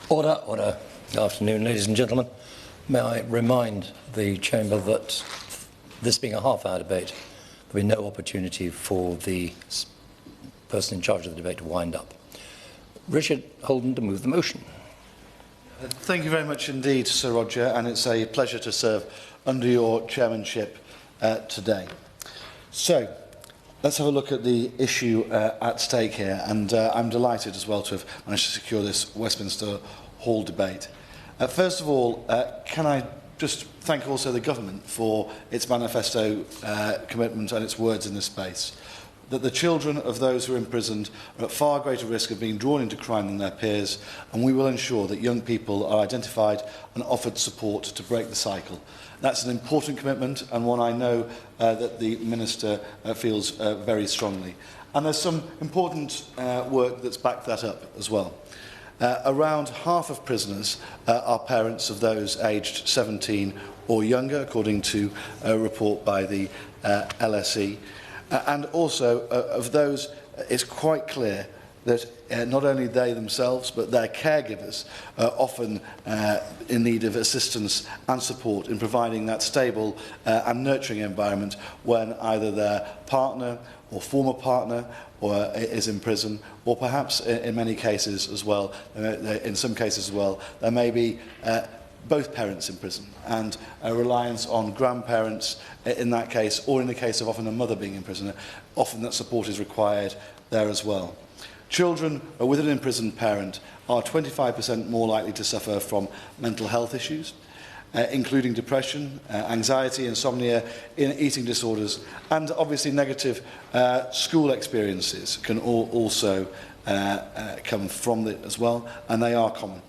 Order, order. Good afternoon, ladies and gentlemen. May I remind the Chamber that this being a half-hour debate, there will be no opportunity for the person in charge of the debate to wind up. Richard Holden to move the motion. Thank you very much indeed, Sir Roger, and it's a pleasure to serve under your chairmanship today. So, let's have a look at the issue at stake here, and I'm delighted as well to have managed to secure this Westminster Hall debate. First of all, can I just thank also the government for its manifesto commitment and its words in this space, that the children of those who are imprisoned are at far greater risk of being drawn into crime than their peers, and we will ensure that young people are identified and offered support to break the cycle. That's an important commitment, and one I know that the Minister feels very strongly. And there's some important work that's backed that up as well. Around half of prisoners are parents of those aged 17 or younger, according to a report by the LSE. And also, of those, it's quite clear that not only they themselves, but their caregivers are often in need of assistance and support in providing that stable and nurturing environment when either their partner or former partner is in prison, or perhaps in many cases as well, in some cases as well, there may be both parents in prison, and a reliance on grandparents in that case, or in the case of often a mother being in prison, often that support is required there as well. Children with an imprisoned parent are 25% more likely to suffer from mental health issues, including depression, anxiety, insomnia, eating disorders, and obviously negative school experiences can also come from it as well, and they are common.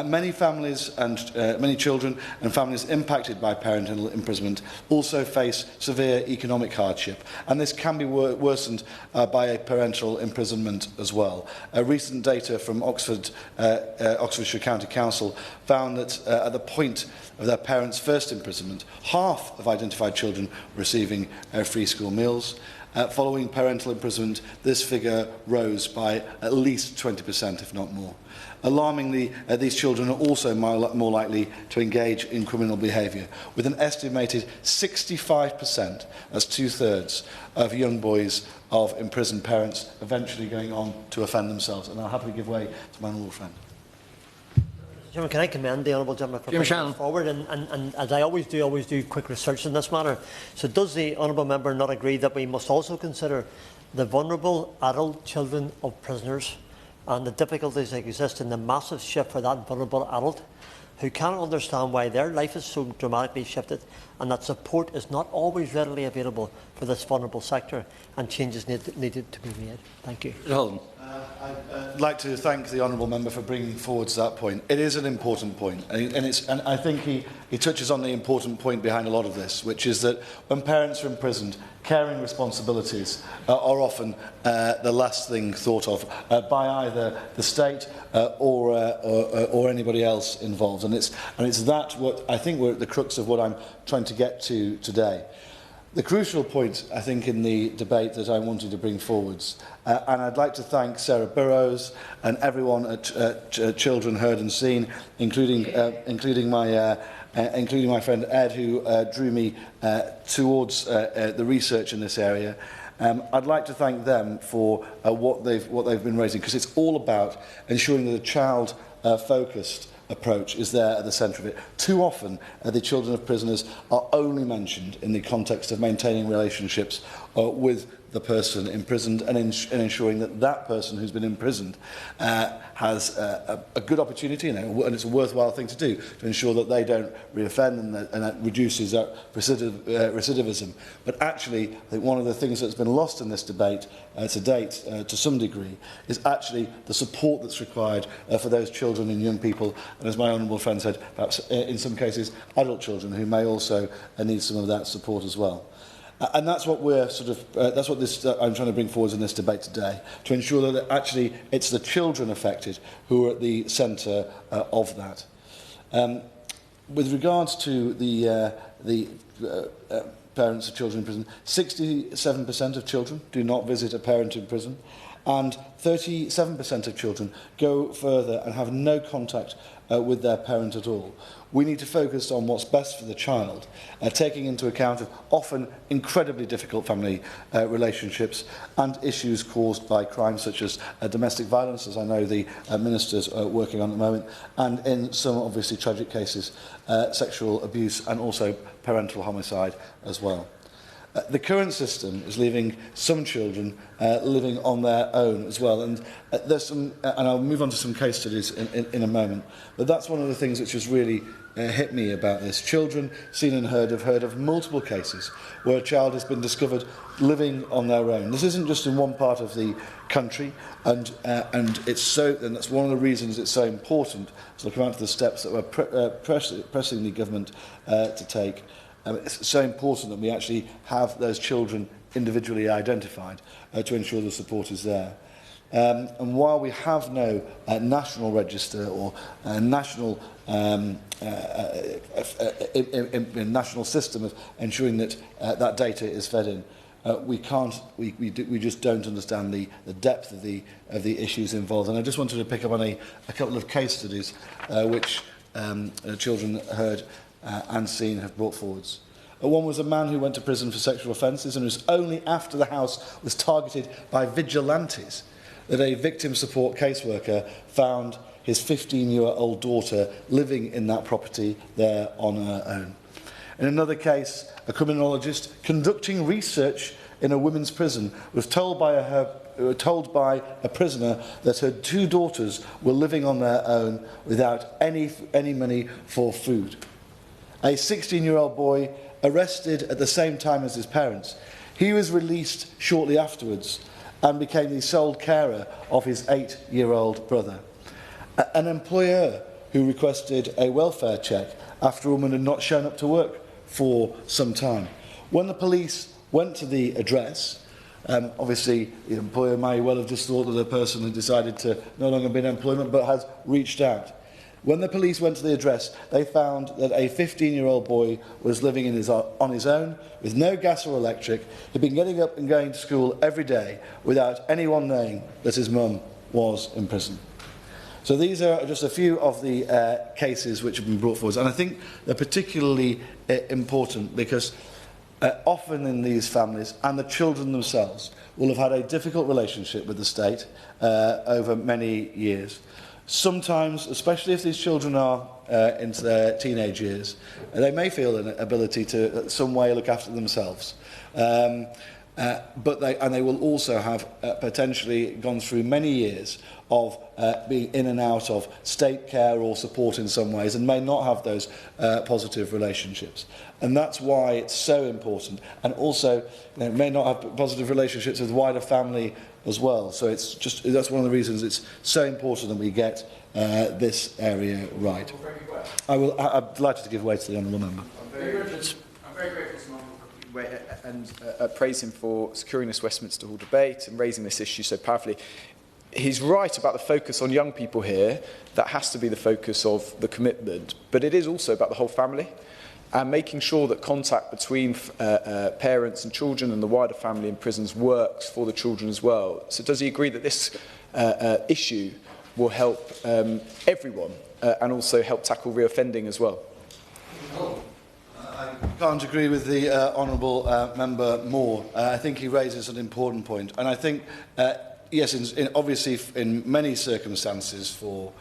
Many families and many children and families impacted by parental imprisonment also face severe economic hardship, and this can be worsened by a parental imprisonment as well. Recent data from Oxfordshire County Council found that at the point of their parents' first imprisonment, half of identified children were receiving free school meals. Following parental imprisonment, this figure rose by at least 20%, if not more. Alarmingly, these children are also more likely to engage in criminal behaviour, with an estimated 65%, that's two-thirds, of young boys of imprisoned parents eventually going on to offend themselves. And I'll happily give way to my honourable friend. Chairman, can I commend the honourable gentleman for bringing it forward? And as I always do quick research in this matter. So does the honourable member not agree that we must also consider the vulnerable adult children of prisoners and the difficulties that exist in the massive shift for that vulnerable adult who cannot understand why their life is so dramatically shifted, and that support is not always readily available for this vulnerable sector, and changes needed to be made? Thank you. I'd like to thank the honourable member for bringing forward that point. It is an important point, and I think he touches on the important point behind a lot of this, which is that when parents are imprisoned, caring responsibilities are often the last thing thought of by either the state or anybody else involved, and it's that what I think we're at the crux of what I'm trying to get to today. The crucial point, I think, in the debate that I wanted to bring forwards, and I'd like to thank Sarah Burrows and everyone at Children Heard and Seen, including my friend Ed, who drew me towards the research in this area. I'd like to thank them for what they've been raising, because it's all about ensuring that a child-focused approach is there at the centre of it. Too often, the children of prisoners are only mentioned in the context of maintaining relationships with the person imprisoned, and ensuring that that person who's been imprisoned has a good opportunity, and it's a worthwhile thing to do, to ensure that they don't reoffend, and that reduces recidivism. But actually, I think one of the things that's been lost in this debate to date, to some degree, is actually the support that's required for those children and young people, and as my honourable friend said, perhaps in some cases adult children who may also need some of that support as well. And that's what we're that's what this I'm trying to bring forward in this debate today, to ensure that actually it's the children affected who are at the centre of that. With regards to the parents of children in prison, 67% of children do not visit a parent in prison, and 37% of children go further and have no contact with their parent at all. We need to focus on what's best for the child, taking into account of often incredibly difficult family relationships and issues caused by crimes such as domestic violence, as I know the Minister's working on at the moment, and in some obviously tragic cases, sexual abuse and also parental homicide as well. The current system is leaving some children living on their own as well, and there's some, and I'll move on to some case studies in a moment, but that's one of the things which has really hit me about this. Children seen and heard of multiple cases where a child has been discovered living on their own. This isn't just in one part of the country, and that's one of the reasons it's so important to look around to the steps that we're pressing the government to take. It's so important that we actually have those children individually identified to ensure the support is there. And while we have no national register or national national system of ensuring that that data is fed in, we just don't understand the depth of the issues involved. And I just wanted to pick up on a couple of case studies which children heard and seen have brought forwards. One was a man who went to prison for sexual offences, and it was only after the house was targeted by vigilantes that a victim support caseworker found his 15-year-old daughter living in that property there on her own. In another case, a criminologist conducting research in a women's prison was told by a prisoner that her two daughters were living on their own without any money for food. A 16-year-old boy arrested at the same time as his parents. He was released shortly afterwards and became the sole carer of his 8-year-old brother. An employer who requested a welfare check after a woman had not shown up to work for some time. When the police went to the address, obviously the employer may well have just thought that the person had decided to no longer be in employment but has reached out. When the police went to the address, they found that a 15-year-old boy was living on his own, with no gas or electric. He'd been getting up and going to school every day without anyone knowing that his mum was in prison. So these are just a few of the cases which have been brought forward. And I think they're particularly important because often in these families, and the children themselves, will have had a difficult relationship with the state over many years. Sometimes, especially if these children are into their teenage years, they may feel an ability to, in some way, look after themselves. But they will also have potentially gone through many years of being in and out of state care or support in some ways, and may not have those positive relationships. And that's why it's so important. And also, may not have positive relationships with wider family as well. So that's one of the reasons it's so important that we get this area right. I'm delighted to give way to the honourable member. I'm very grateful and praise him for securing this Westminster Hall debate and raising this issue so powerfully. He's right about the focus on young people here. That has to be the focus of the commitment. But it is also about the whole family and making sure that contact between parents and children and the wider family in prisons works for the children as well. So does he agree that this issue will help everyone and also help tackle reoffending as well? I can't agree with the honourable member more. I think he raises an important point. And I think, yes, obviously in many circumstances for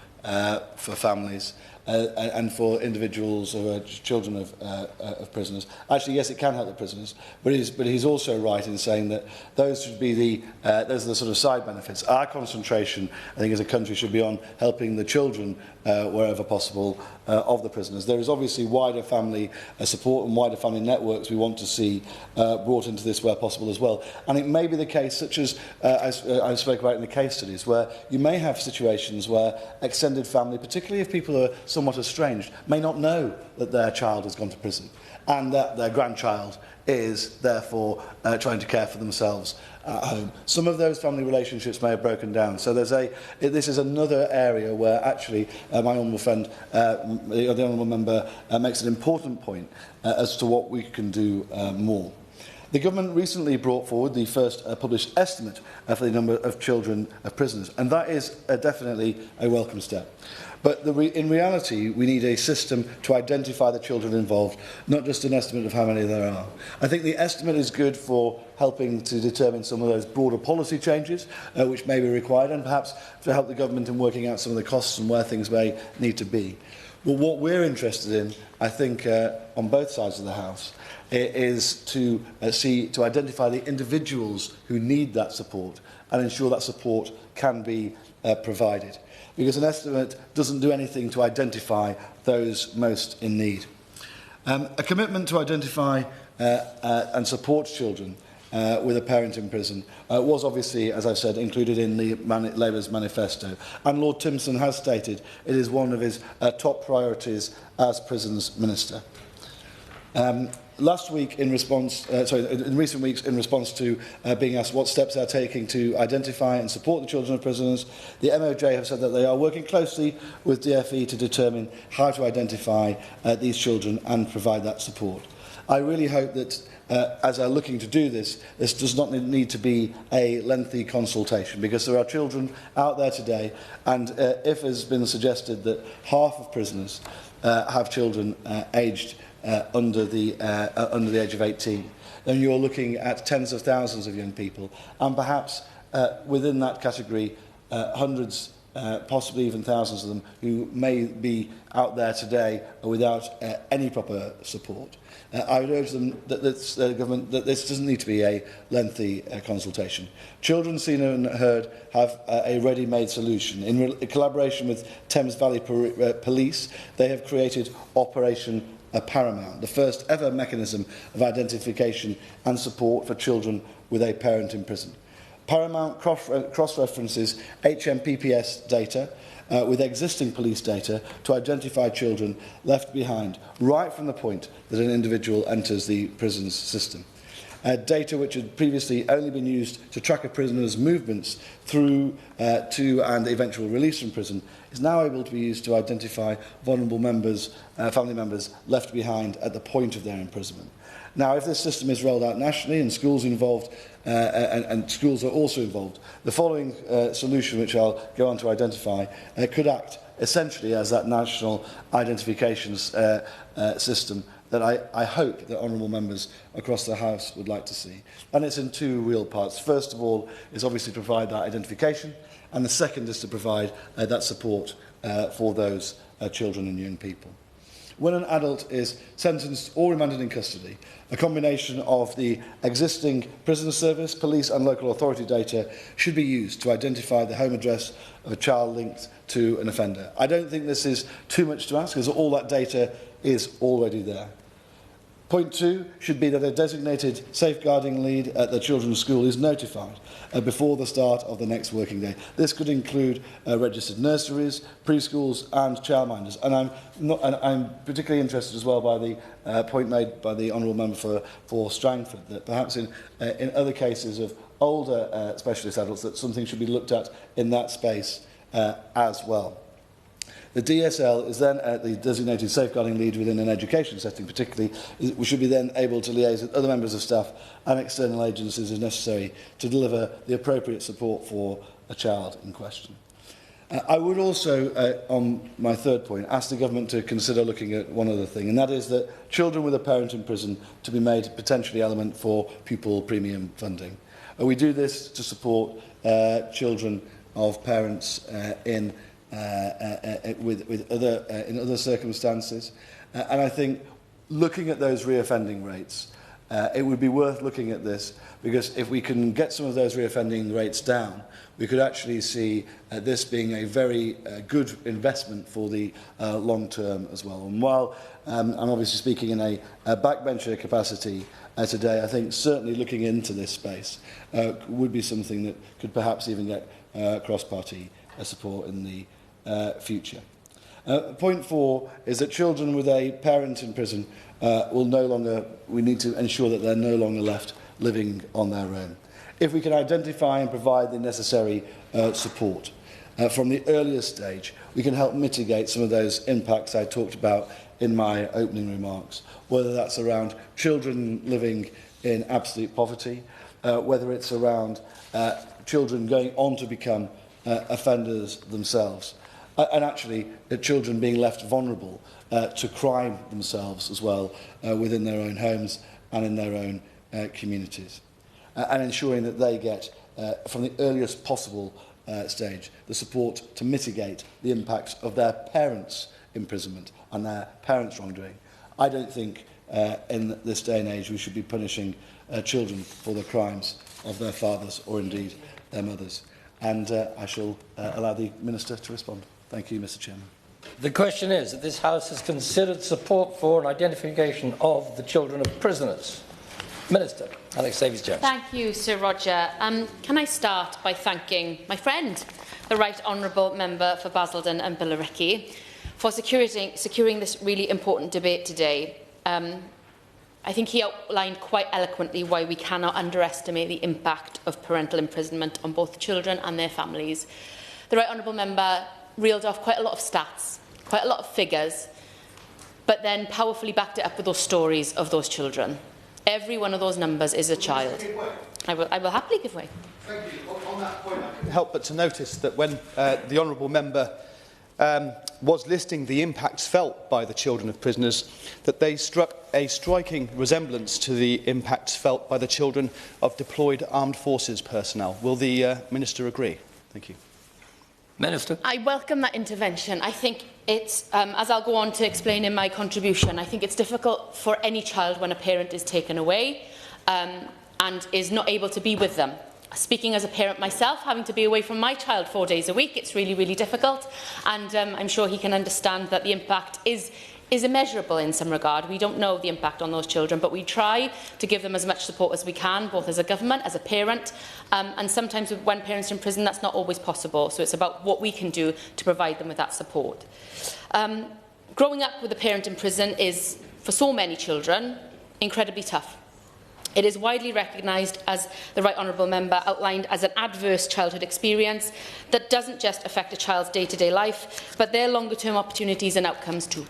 families, and for individuals or children of prisoners. Actually, yes, it can help the prisoners, but he's also right in saying that those should be those are the sort of side benefits. Our concentration, I think, as a country should be on helping the children wherever possible of the prisoners. There is obviously wider family support and wider family networks we want to see brought into this where possible as well. And it may be the case, such as I spoke about in the case studies, where you may have situations where extended family, particularly if people are somewhat estranged, may not know that their child has gone to prison and that their grandchild is therefore trying to care for themselves at home. Some of those family relationships may have broken down. So this is another area where actually my honourable friend, the honourable member, makes an important point as to what we can do more. The government recently brought forward the first published estimate for the number of children prisoners, and that is definitely a welcome step. But in reality, we need a system to identify the children involved, not just an estimate of how many there are. I think the estimate is good for helping to determine some of those broader policy changes which may be required, and perhaps to help the government in working out some of the costs and where things may need to be. But what we're interested in, I think, on both sides of the House, is to identify the individuals who need that support and ensure that support can be provided. Because an estimate doesn't do anything to identify those most in need. A commitment to identify and support children with a parent in prison was obviously, as I've said, included in the Labour's manifesto. And Lord Timpson has stated it is one of his top priorities as Prisons Minister. Last week, in recent weeks, in response to being asked what steps they are taking to identify and support the children of prisoners, the MOJ have said that they are working closely with DfE to determine how to identify these children and provide that support. I really hope that as they're looking to do this, this does not need to be a lengthy consultation, because there are children out there today, and if it has been suggested that half of prisoners have children aged under the age of 18, then you're looking at tens of thousands of young people, and perhaps within that category, hundreds, possibly even thousands of them, who may be out there today without any proper support. I would urge them that the government that this doesn't need to be a lengthy consultation. Children Seen and Heard have a ready-made solution. In collaboration with Thames Valley Police, they have created Operation Paramount, the first ever mechanism of identification and support for children with a parent in prison. Paramount cross-references HMPPS data with existing police data to identify children left behind right from the point that an individual enters the prison's system. Data which had previously only been used to track a prisoner's movements through to and eventual release from prison is now able to be used to identify vulnerable members, family members left behind at the point of their imprisonment. Now, if this system is rolled out nationally and schools involved, and schools are also involved, the following solution, which I'll go on to identify, could act essentially as that national identifications system that I hope that honourable members across the House would like to see. And it's in two real parts. First of all is obviously to provide that identification, and the second is to provide that support for those children and young people. When an adult is sentenced or remanded in custody, a combination of the existing prison service, police and local authority data should be used to identify the home address of a child linked to an offender. I don't think this is too much to ask, because all that data is already there. Point 2 should be that a designated safeguarding lead at the children's school is notified before the start of the next working day. This could include registered nurseries, preschools and childminders. And I'm particularly interested as well by the point made by the Honourable Member for Strangford, that perhaps in other cases of older specialist adults, that something should be looked at in that space as well. The DSL is then the designated safeguarding lead within an education setting, particularly. We should be then able to liaise with other members of staff and external agencies as necessary to deliver the appropriate support for a child in question. I would also, on my third point, ask the government to consider looking at one other thing, and that is that children with a parent in prison to be made potentially element for pupil premium funding. We do this to support children of parents in other circumstances, and I think looking at those reoffending rates, it would be worth looking at this, because if we can get some of those reoffending rates down, we could actually see this being a very good investment for the long term as well. And while I'm obviously speaking in a backbencher capacity today, I think certainly looking into this space would be something that could perhaps even get cross-party support in the future. Point 4 is that children with a parent in prison we need to ensure that they're no longer left living on their own. If we can identify and provide the necessary support from the earliest stage, we can help mitigate some of those impacts I talked about in my opening remarks, whether that's around children living in absolute poverty, whether it's around children going on to become offenders themselves, and actually children being left vulnerable to crime themselves as well within their own homes and in their own communities, and ensuring that they get from the earliest possible stage the support to mitigate the impacts of their parents' imprisonment and their parents' wrongdoing. I don't think in this day and age we should be punishing children for the crimes of their fathers or indeed their mothers. And I shall allow the Minister to respond. Thank you, Mr. Chairman. The question is that this House has considered support for and identification of the children of prisoners. Minister, Alex Davies-Jones. Thank you, Sir Roger. Can I start by thanking my friend, the Right Honourable Member for Basildon and Billericay, for securing this really important debate today. I think he outlined quite eloquently why we cannot underestimate the impact of parental imprisonment on both children and their families. The Right Honourable Member reeled off quite a lot of stats, quite a lot of figures, but then powerfully backed it up with those stories of those children. Every one of those numbers is a child. I will happily give way. Thank you. On that point, I couldn't help but to notice that when the Honourable Member was listing the impacts felt by the children of prisoners, that they struck a striking resemblance to the impacts felt by the children of deployed armed forces personnel. Will the Minister agree? Thank you. Minister. I welcome that intervention. I think it's, as I'll go on to explain in my contribution, I think it's difficult for any child when a parent is taken away and is not able to be with them. Speaking as a parent myself, having to be away from my child 4 days a week, it's really, really difficult. And I'm sure he can understand that the impact is immeasurable in some regard. We don't know the impact on those children, but we try to give them as much support as we can, both as a government, as a parent, and sometimes when parents are in prison, that's not always possible. So it's about what we can do to provide them with that support. Growing up with a parent in prison is, for so many children, incredibly tough. It is widely recognised, as the Right Honourable Member outlined, as an adverse childhood experience that doesn't just affect a child's day-to-day life, but their longer-term opportunities and outcomes too.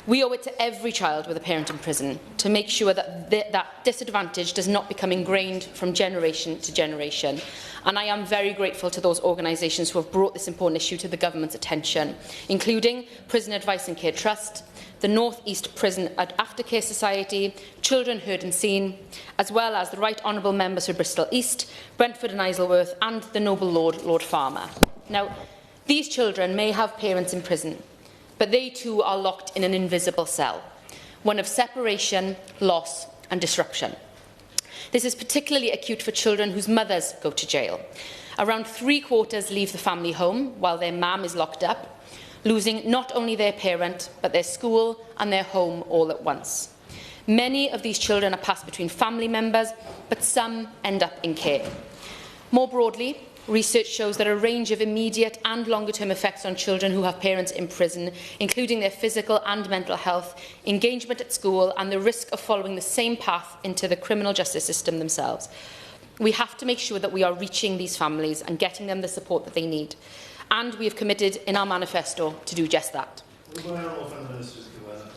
We owe it to every child with a parent in prison to make sure that that disadvantage does not become ingrained from generation to generation. And I am very grateful to those organisations who have brought this important issue to the Government's attention, including Prison Advice and Care Trust, the North East Prison Aftercare Society, Children Heard and Seen, as well as the Right Honourable Members for Bristol East, Brentford and Isleworth, and the Noble Lord, Lord Farmer. Now, these children may have parents in prison, but they too are locked in an invisible cell, one of separation, loss and disruption. This is particularly acute for children whose mothers go to jail. Around 3/4 leave the family home while their mum is locked up, losing not only their parent, but their school and their home all at once. Many of these children are passed between family members, but some end up in care. More broadly, research shows that a range of immediate and longer-term effects on children who have parents in prison, including their physical and mental health, engagement at school, and the risk of following the same path into the criminal justice system themselves. We have to make sure that we are reaching these families and getting them the support that they need. And we have committed in our manifesto to do just that.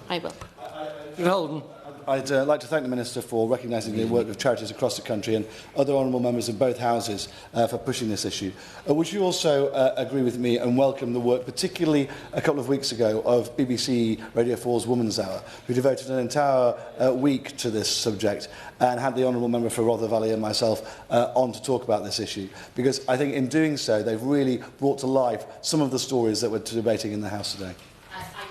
I will. Holden. I'd like to thank the Minister for recognising the work of charities across the country and other honourable members of both houses for pushing this issue. Would you also agree with me and welcome the work, particularly a couple of weeks ago, of BBC Radio 4's Woman's Hour, who devoted an entire week to this subject and had the honourable member for Rother Valley and myself on to talk about this issue? Because I think in doing so, they've really brought to life some of the stories that we're debating in the House today.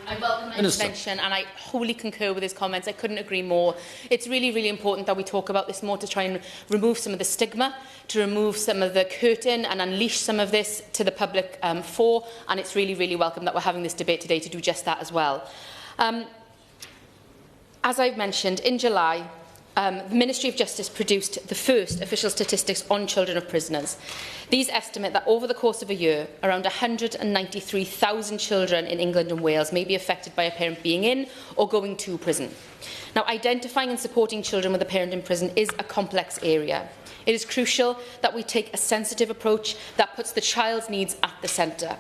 I welcome that intervention and I wholly concur with his comments. I couldn't agree more. It's really, really important that we talk about this more to try and remove some of the stigma, to remove some of the curtain and unleash some of this to the public and it's really, really welcome that we're having this debate today to do just that as well. As I've mentioned, in July, the Ministry of Justice produced the first official statistics on children of prisoners. These estimate that over the course of a year, around 193,000 children in England and Wales may be affected by a parent being in or going to prison. Now, identifying and supporting children with a parent in prison is a complex area. It is crucial that we take a sensitive approach that puts the child's needs at the centre.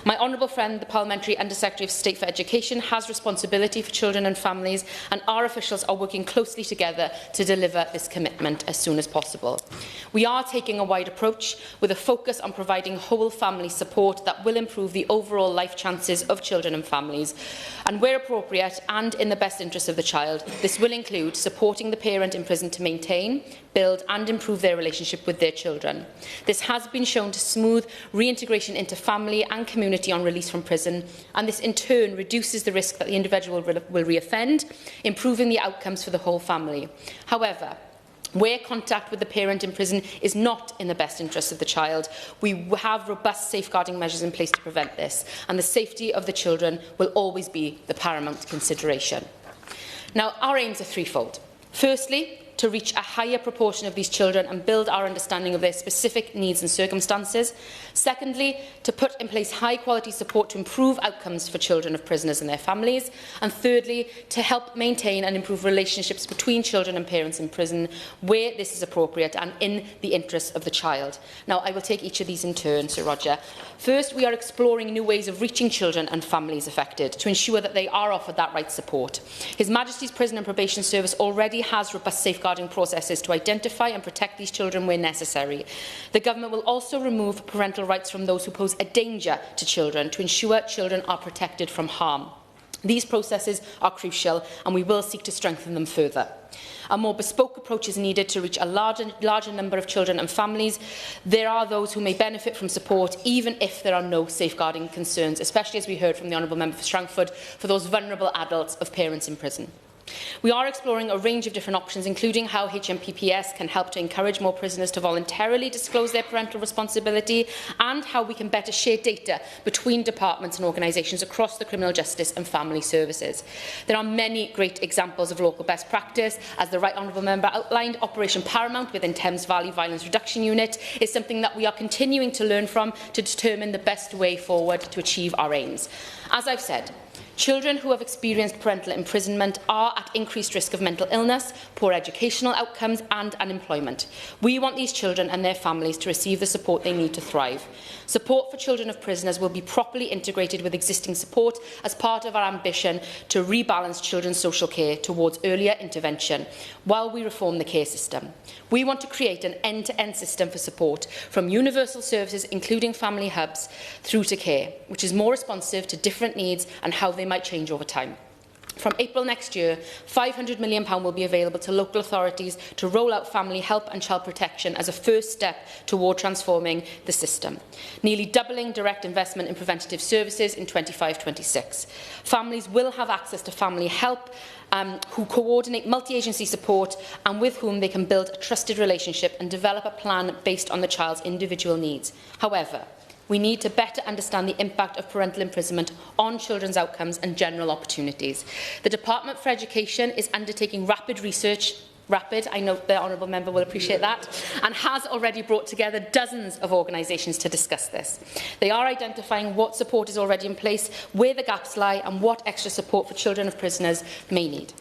My honourable friend, the Parliamentary Under-Secretary of State for Education, has responsibility for children and families, and our officials are working closely together to deliver this commitment as soon as possible. We are taking a wide approach with a focus on providing whole family support that will improve the overall life chances of children and families. And where appropriate and in the best interest of the child, this will include supporting the parent in prison to maintain, build and improve their relationship with their children. This has been shown to smooth reintegration into family and community on release from prison, and this in turn reduces the risk that the individual will reoffend, improving the outcomes for the whole family. However, where contact with the parent in prison is not in the best interest of the child, we have robust safeguarding measures in place to prevent this, and the safety of the children will always be the paramount consideration. Now, our aims are threefold. Firstly, to reach a higher proportion of these children and build our understanding of their specific needs and circumstances. Secondly, to put in place high-quality support to improve outcomes for children of prisoners and their families. And thirdly, to help maintain and improve relationships between children and parents in prison where this is appropriate and in the interests of the child. Now, I will take each of these in turn, Sir Roger. First, we are exploring new ways of reaching children and families affected to ensure that they are offered that right support. His Majesty's Prison and Probation Service already has robust safeguarding processes to identify and protect these children where necessary. The Government will also remove parental rights from those who pose a danger to children to ensure children are protected from harm. These processes are crucial, and we will seek to strengthen them further. A more bespoke approach is needed to reach a larger number of children and families. There are those who may benefit from support even if there are no safeguarding concerns, especially as we heard from the Honourable Member for Strangford, for those vulnerable adults of parents in prison. We are exploring a range of different options, including how HMPPS can help to encourage more prisoners to voluntarily disclose their parental responsibility, and how we can better share data between departments and organisations across the criminal justice and family services. There are many great examples of local best practice. As the Right Honourable Member outlined, Operation Paramount within Thames Valley Violence Reduction Unit is something that we are continuing to learn from to determine the best way forward to achieve our aims. As I've said, children who have experienced parental imprisonment are at increased risk of mental illness, poor educational outcomes and unemployment. We want these children and their families to receive the support they need to thrive. Support for children of prisoners will be properly integrated with existing support as part of our ambition to rebalance children's social care towards earlier intervention while we reform the care system. We want to create an end-to-end system for support, from universal services including family hubs through to care, which is more responsive to different needs and how they might change over time. From April next year, £500 million will be available to local authorities to roll out family help and child protection as a first step toward transforming the system, nearly doubling direct investment in preventative services in 25-26. Families will have access to family help who coordinate multi-agency support and with whom they can build a trusted relationship and develop a plan based on the child's individual needs. However, we need to better understand the impact of parental imprisonment on children's outcomes and general opportunities. The Department for Education is undertaking rapid research. Rapid, I know the Honourable Member will appreciate that, and has already brought together dozens of organisations to discuss this. They are identifying what support is already in place, where the gaps lie and what extra support for children of prisoners may need.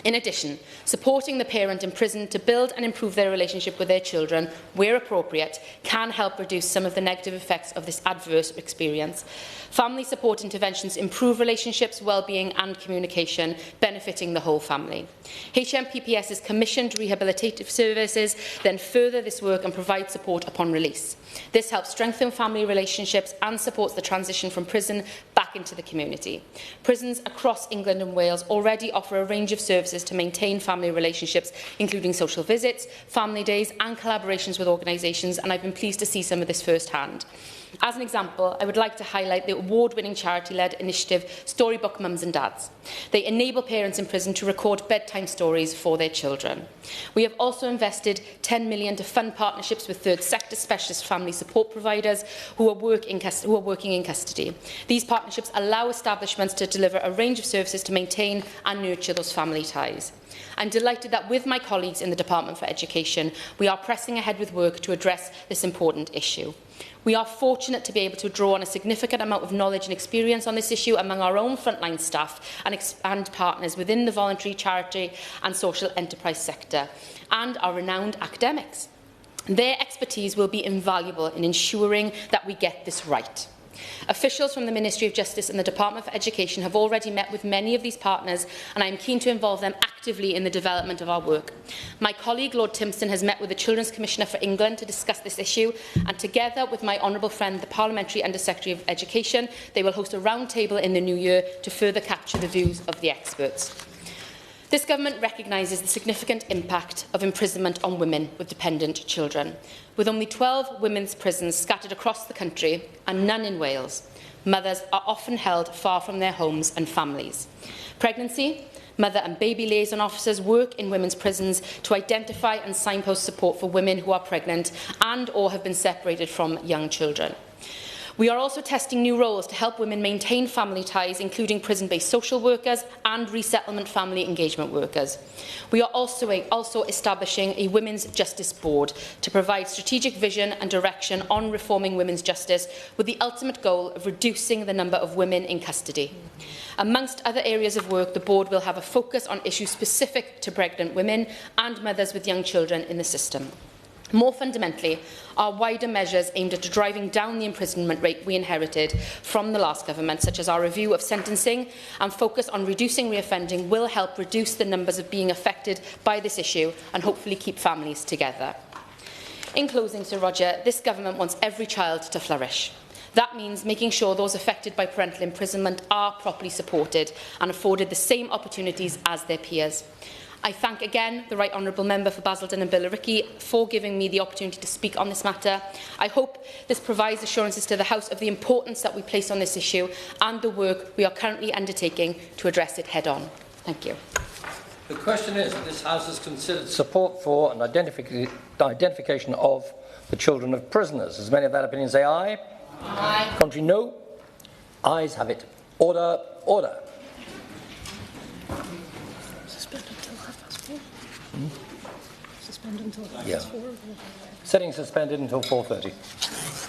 In addition, supporting the parent in prison to build and improve their relationship with their children, where appropriate, can help reduce some of the negative effects of this adverse experience. Family support interventions improve relationships, well-being and communication, benefiting the whole family. HMPPS has commissioned rehabilitative services, then further this work and provide support upon release. This helps strengthen family relationships and supports the transition from prison back into the community. Prisons across England and Wales already offer a range of services to maintain family relationships, including social visits, family days and collaborations with organisations, and I've been pleased to see some of this firsthand. As an example, I would like to highlight the award-winning charity-led initiative Storybook Mums and Dads. They enable parents in prison to record bedtime stories for their children. We have also invested £10 million to fund partnerships with third sector specialist family support providers who are working in custody. These partnerships allow establishments to deliver a range of services to maintain and nurture those family ties. I'm delighted that with my colleagues in the Department for Education, we are pressing ahead with work to address this important issue. We are fortunate to be able to draw on a significant amount of knowledge and experience on this issue among our own frontline staff and partners within the voluntary, charity and social enterprise sector, and our renowned academics. Their expertise will be invaluable in ensuring that we get this right. Officials from the Ministry of Justice and the Department for Education have already met with many of these partners, and I am keen to involve them actively in the development of our work. My colleague Lord Timpson has met with the Children's Commissioner for England to discuss this issue, and together with my honourable friend, the Parliamentary Under-Secretary of Education, they will host a roundtable in the new year to further capture the views of the experts. This government recognises the significant impact of imprisonment on women with dependent children. With only 12 women's prisons scattered across the country and none in Wales, mothers are often held far from their homes and families. Pregnancy, mother and baby liaison officers work in women's prisons to identify and signpost support for women who are pregnant and or have been separated from young children. We are also testing new roles to help women maintain family ties, including prison-based social workers and resettlement family engagement workers. We are also establishing a Women's Justice Board to provide strategic vision and direction on reforming women's justice, with the ultimate goal of reducing the number of women in custody. Amongst other areas of work, the board will have a focus on issues specific to pregnant women and mothers with young children in the system. More fundamentally, our wider measures aimed at driving down the imprisonment rate we inherited from the last government, such as our review of sentencing and focus on reducing reoffending, will help reduce the numbers of being affected by this issue and hopefully keep families together. In closing, Sir Roger, this government wants every child to flourish. That means making sure those affected by parental imprisonment are properly supported and afforded the same opportunities as their peers. I thank again the Right Honourable Member for Basildon and Billericay for giving me the opportunity to speak on this matter. I hope this provides assurances to the House of the importance that we place on this issue and the work we are currently undertaking to address it head-on. Thank you. The question is that this House has considered support for an identification of the children of prisoners. As many of that opinion say aye. Aye. Contrary, no. Ayes have it. Order. Order. Suspend until 4. Sitting suspended until 4:30.